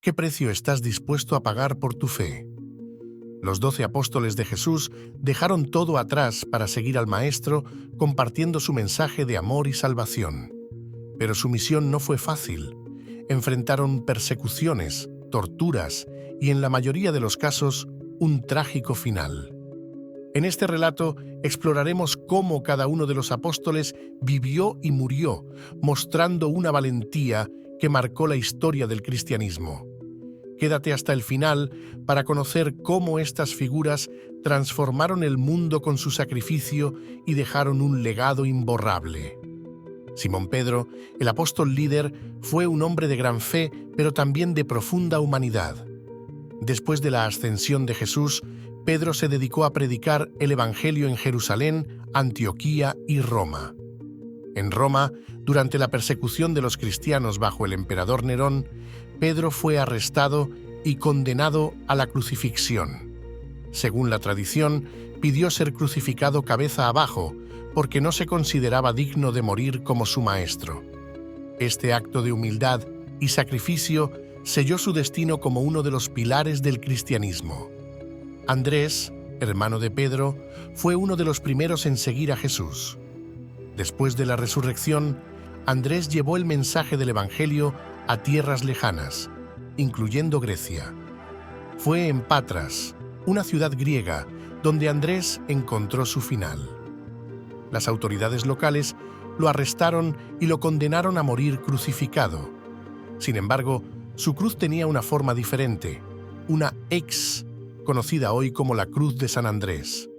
¿Qué precio estás dispuesto a pagar por tu fe? Los 12 apóstoles de Jesús dejaron todo atrás para seguir al Maestro, compartiendo su mensaje de amor y salvación. Pero su misión no fue fácil. Enfrentaron persecuciones, torturas y, en la mayoría de los casos, un trágico final. En este relato exploraremos cómo cada uno de los apóstoles vivió y murió, mostrando una valentía que marcó la historia del cristianismo. Quédate hasta el final para conocer cómo estas figuras transformaron el mundo con su sacrificio y dejaron un legado imborrable. Simón Pedro, el apóstol líder, fue un hombre de gran fe, pero también de profunda humanidad. Después de la ascensión de Jesús, Pedro se dedicó a predicar el Evangelio en Jerusalén, Antioquía y Roma. En Roma, durante la persecución de los cristianos bajo el emperador Nerón, Pedro fue arrestado y condenado a la crucifixión. Según la tradición, pidió ser crucificado cabeza abajo, porque no se consideraba digno de morir como su maestro. Este acto de humildad y sacrificio selló su destino como uno de los pilares del cristianismo. Andrés, hermano de Pedro, fue uno de los primeros en seguir a Jesús. Después de la resurrección, Andrés llevó el mensaje del Evangelio a tierras lejanas, incluyendo Grecia. Fue en Patras, una ciudad griega, donde Andrés encontró su final. Las autoridades locales lo arrestaron y lo condenaron a morir crucificado. Sin embargo, su cruz tenía una forma diferente, una X, conocida hoy como la Cruz de San Andrés.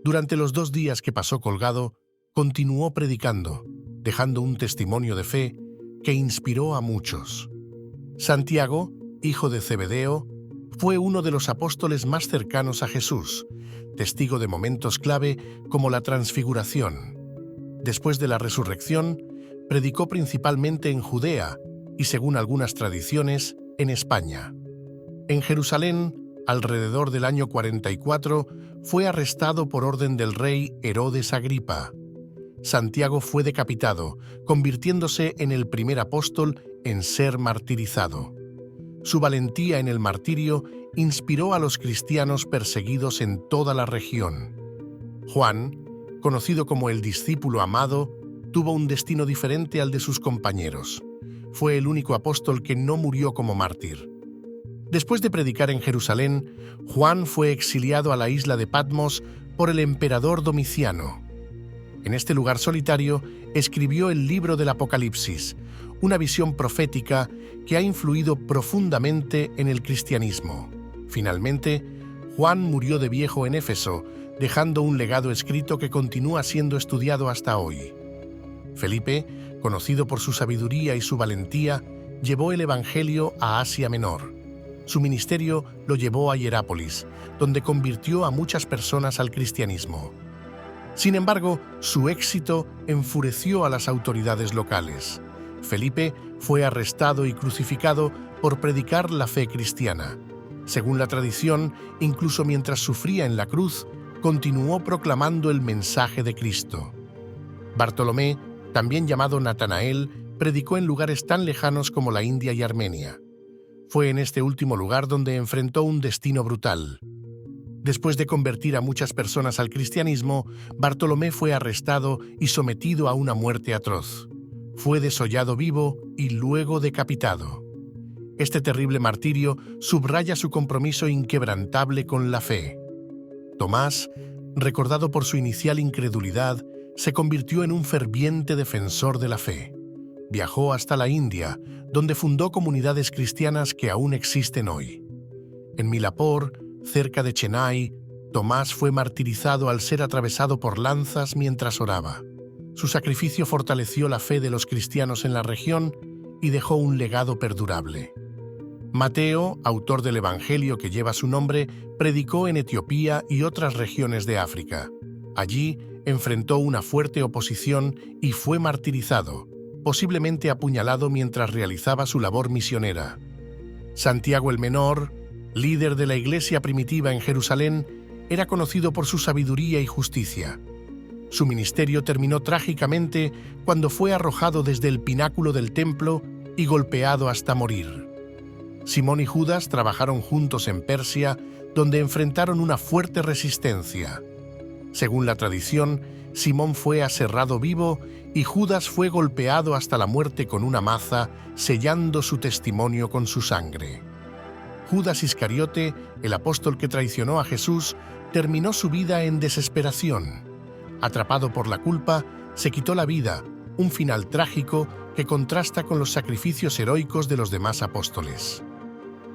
Durante los 2 días que pasó colgado, continuó predicando, dejando un testimonio de fe que inspiró a muchos. Santiago, hijo de Zebedeo, fue uno de los apóstoles más cercanos a Jesús, testigo de momentos clave como la transfiguración. Después de la resurrección, predicó principalmente en Judea y, según algunas tradiciones, en España. En Jerusalén, alrededor del año 44, fue arrestado por orden del rey Herodes Agripa. Santiago fue decapitado, convirtiéndose en el primer apóstol en ser martirizado. Su valentía en el martirio inspiró a los cristianos perseguidos en toda la región. Juan, conocido como el discípulo amado, tuvo un destino diferente al de sus compañeros. Fue el único apóstol que no murió como mártir. Después de predicar en Jerusalén, Juan fue exiliado a la isla de Patmos por el emperador Domiciano. En este lugar solitario escribió el libro del Apocalipsis, una visión profética que ha influido profundamente en el cristianismo. Finalmente, Juan murió de viejo en Éfeso, dejando un legado escrito que continúa siendo estudiado hasta hoy. Felipe, conocido por su sabiduría y su valentía, llevó el Evangelio a Asia Menor. Su ministerio lo llevó a Hierápolis, donde convirtió a muchas personas al cristianismo. Sin embargo, su éxito enfureció a las autoridades locales. Felipe fue arrestado y crucificado por predicar la fe cristiana. Según la tradición, incluso mientras sufría en la cruz, continuó proclamando el mensaje de Cristo. Bartolomé, también llamado Natanael, predicó en lugares tan lejanos como la India y Armenia. Fue en este último lugar donde enfrentó un destino brutal. Después de convertir a muchas personas al cristianismo, Bartolomé fue arrestado y sometido a una muerte atroz. Fue desollado vivo y luego decapitado. Este terrible martirio subraya su compromiso inquebrantable con la fe. Tomás, recordado por su inicial incredulidad, se convirtió en un ferviente defensor de la fe. Viajó hasta la India, donde fundó comunidades cristianas que aún existen hoy. En Milapur, cerca de Chennai, Tomás fue martirizado al ser atravesado por lanzas mientras oraba. Su sacrificio fortaleció la fe de los cristianos en la región y dejó un legado perdurable. Mateo, autor del Evangelio que lleva su nombre, predicó en Etiopía y otras regiones de África. Allí enfrentó una fuerte oposición y fue martirizado, posiblemente apuñalado mientras realizaba su labor misionera. Santiago el Menor, líder de la iglesia primitiva en Jerusalén, era conocido por su sabiduría y justicia. Su ministerio terminó trágicamente cuando fue arrojado desde el pináculo del templo y golpeado hasta morir. Simón y Judas trabajaron juntos en Persia, donde enfrentaron una fuerte resistencia. Según la tradición, Simón fue aserrado vivo y Judas fue golpeado hasta la muerte con una maza, sellando su testimonio con su sangre. Judas Iscariote, el apóstol que traicionó a Jesús, terminó su vida en desesperación. Atrapado por la culpa, se quitó la vida, un final trágico que contrasta con los sacrificios heroicos de los demás apóstoles.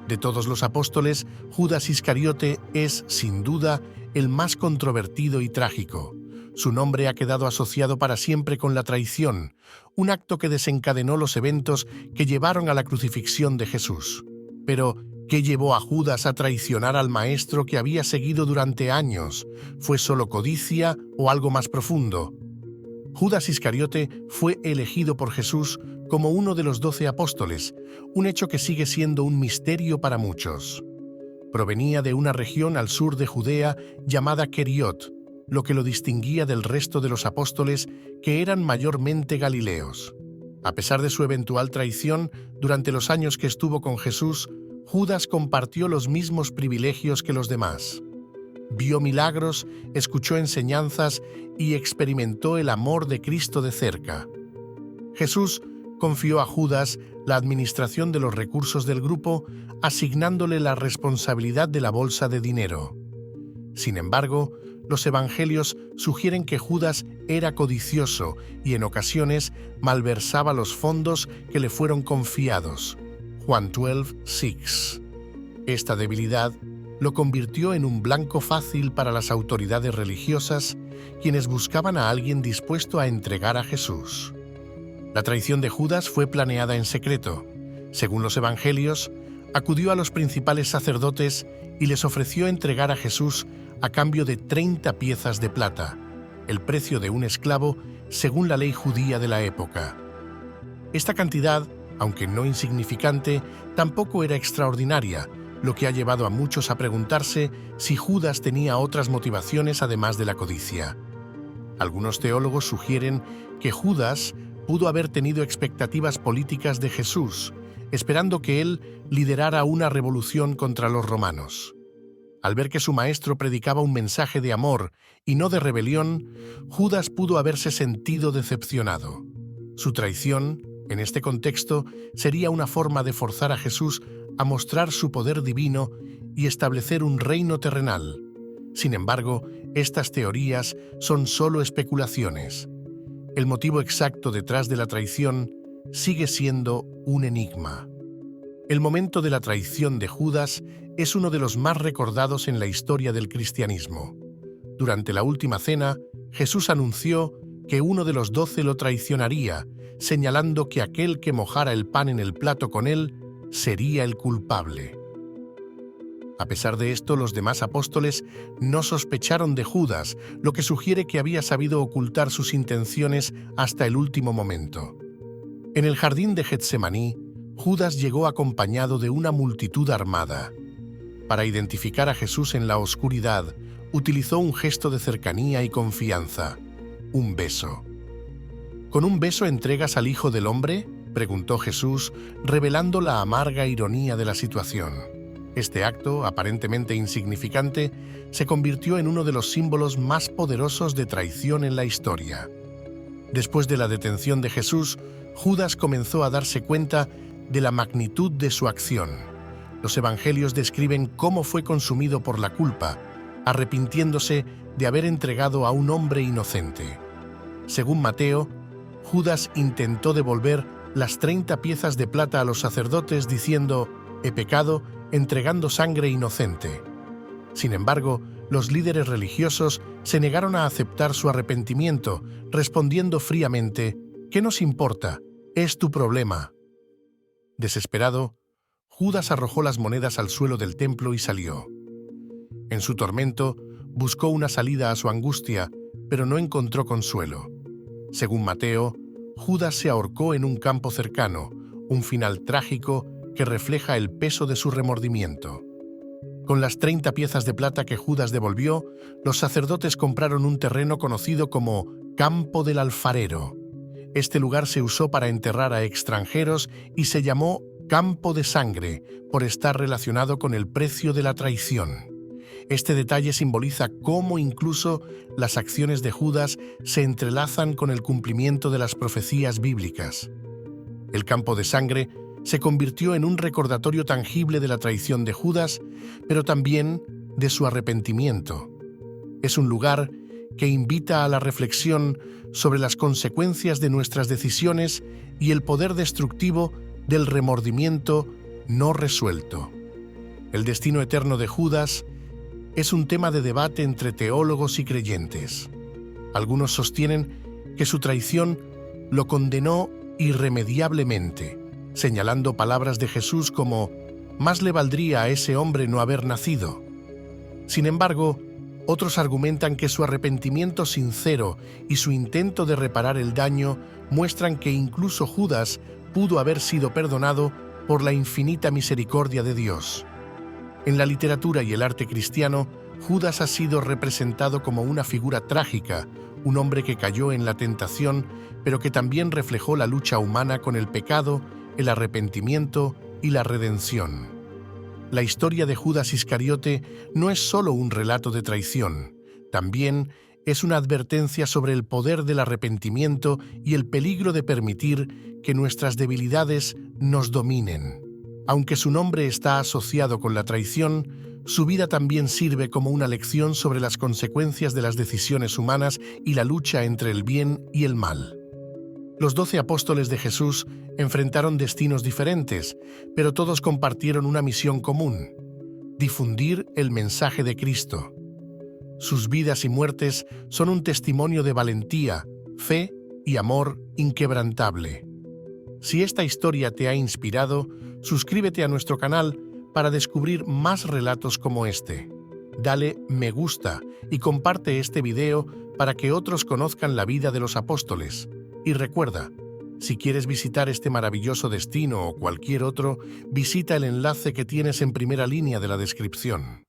De todos los apóstoles, Judas Iscariote es, sin duda, el más controvertido y trágico. Su nombre ha quedado asociado para siempre con la traición, un acto que desencadenó los eventos que llevaron a la crucifixión de Jesús. Pero, ¿qué llevó a Judas a traicionar al Maestro que había seguido durante años? ¿Fue solo codicia o algo más profundo? Judas Iscariote fue elegido por Jesús como uno de los 12 apóstoles, un hecho que sigue siendo un misterio para muchos. Provenía de una región al sur de Judea llamada Queriot, lo que lo distinguía del resto de los apóstoles, que eran mayormente galileos. A pesar de su eventual traición, durante los años que estuvo con Jesús, Judas compartió los mismos privilegios que los demás. Vio milagros, escuchó enseñanzas y experimentó el amor de Cristo de cerca. Jesús confió a Judas la administración de los recursos del grupo, asignándole la responsabilidad de la bolsa de dinero. Sin embargo, los evangelios sugieren que Judas era codicioso y en ocasiones malversaba los fondos que le fueron confiados. Juan 12:6. Esta debilidad lo convirtió en un blanco fácil para las autoridades religiosas, quienes buscaban a alguien dispuesto a entregar a Jesús. La traición de Judas fue planeada en secreto. Según los evangelios, acudió a los principales sacerdotes y les ofreció entregar a Jesús a cambio de 30 piezas de plata, el precio de un esclavo según la ley judía de la época. Esta cantidad, aunque no insignificante, tampoco era extraordinaria, lo que ha llevado a muchos a preguntarse si Judas tenía otras motivaciones además de la codicia. Algunos teólogos sugieren que Judas pudo haber tenido expectativas políticas de Jesús, esperando que él liderara una revolución contra los romanos. Al ver que su maestro predicaba un mensaje de amor y no de rebelión, Judas pudo haberse sentido decepcionado. Su traición, en este contexto, sería una forma de forzar a Jesús a mostrar su poder divino y establecer un reino terrenal. Sin embargo, estas teorías son solo especulaciones. El motivo exacto detrás de la traición sigue siendo un enigma. El momento de la traición de Judas es uno de los más recordados en la historia del cristianismo. Durante la última cena, Jesús anunció que uno de los 12 lo traicionaría, señalando que aquel que mojara el pan en el plato con él sería el culpable. A pesar de esto, los demás apóstoles no sospecharon de Judas, lo que sugiere que había sabido ocultar sus intenciones hasta el último momento. En el jardín de Getsemaní, Judas llegó acompañado de una multitud armada. Para identificar a Jesús en la oscuridad, utilizó un gesto de cercanía y confianza: un beso. ¿Con un beso entregas al Hijo del Hombre?, preguntó Jesús, revelando la amarga ironía de la situación. Este acto, aparentemente insignificante, se convirtió en uno de los símbolos más poderosos de traición en la historia. Después de la detención de Jesús, Judas comenzó a darse cuenta de la magnitud de su acción. Los evangelios describen cómo fue consumido por la culpa, arrepintiéndose de haber entregado a un hombre inocente. Según Mateo, Judas intentó devolver las 30 piezas de plata a los sacerdotes diciendo: «He pecado entregando sangre inocente». Sin embargo, los líderes religiosos se negaron a aceptar su arrepentimiento, respondiendo fríamente: «¿Qué nos importa? Es tu problema». Desesperado, Judas arrojó las monedas al suelo del templo y salió. En su tormento, buscó una salida a su angustia, pero no encontró consuelo. Según Mateo, Judas se ahorcó en un campo cercano, un final trágico que refleja el peso de su remordimiento. Con las 30 piezas de plata que Judas devolvió, los sacerdotes compraron un terreno conocido como Campo del Alfarero. Este lugar se usó para enterrar a extranjeros y se llamó campo de sangre por estar relacionado con el precio de la traición. Este detalle simboliza cómo incluso las acciones de Judas se entrelazan con el cumplimiento de las profecías bíblicas. El campo de sangre se convirtió en un recordatorio tangible de la traición de Judas, pero también de su arrepentimiento. Es un lugar que invita a la reflexión sobre las consecuencias de nuestras decisiones y el poder destructivo del remordimiento no resuelto. El destino eterno de Judas es un tema de debate entre teólogos y creyentes. Algunos sostienen que su traición lo condenó irremediablemente, señalando palabras de Jesús como «más le valdría a ese hombre no haber nacido». Sin embargo, otros argumentan que su arrepentimiento sincero y su intento de reparar el daño muestran que incluso Judas pudo haber sido perdonado por la infinita misericordia de Dios. En la literatura y el arte cristiano, Judas ha sido representado como una figura trágica, un hombre que cayó en la tentación, pero que también reflejó la lucha humana con el pecado, el arrepentimiento y la redención. La historia de Judas Iscariote no es solo un relato de traición, también es una advertencia sobre el poder del arrepentimiento y el peligro de permitir que nuestras debilidades nos dominen. Aunque su nombre está asociado con la traición, su vida también sirve como una lección sobre las consecuencias de las decisiones humanas y la lucha entre el bien y el mal. Los 12 apóstoles de Jesús enfrentaron destinos diferentes, pero todos compartieron una misión común: difundir el mensaje de Cristo. Sus vidas y muertes son un testimonio de valentía, fe y amor inquebrantable. Si esta historia te ha inspirado, suscríbete a nuestro canal para descubrir más relatos como este. Dale me gusta y comparte este video para que otros conozcan la vida de los apóstoles. Y recuerda, si quieres visitar este maravilloso destino o cualquier otro, visita el enlace que tienes en primera línea de la descripción.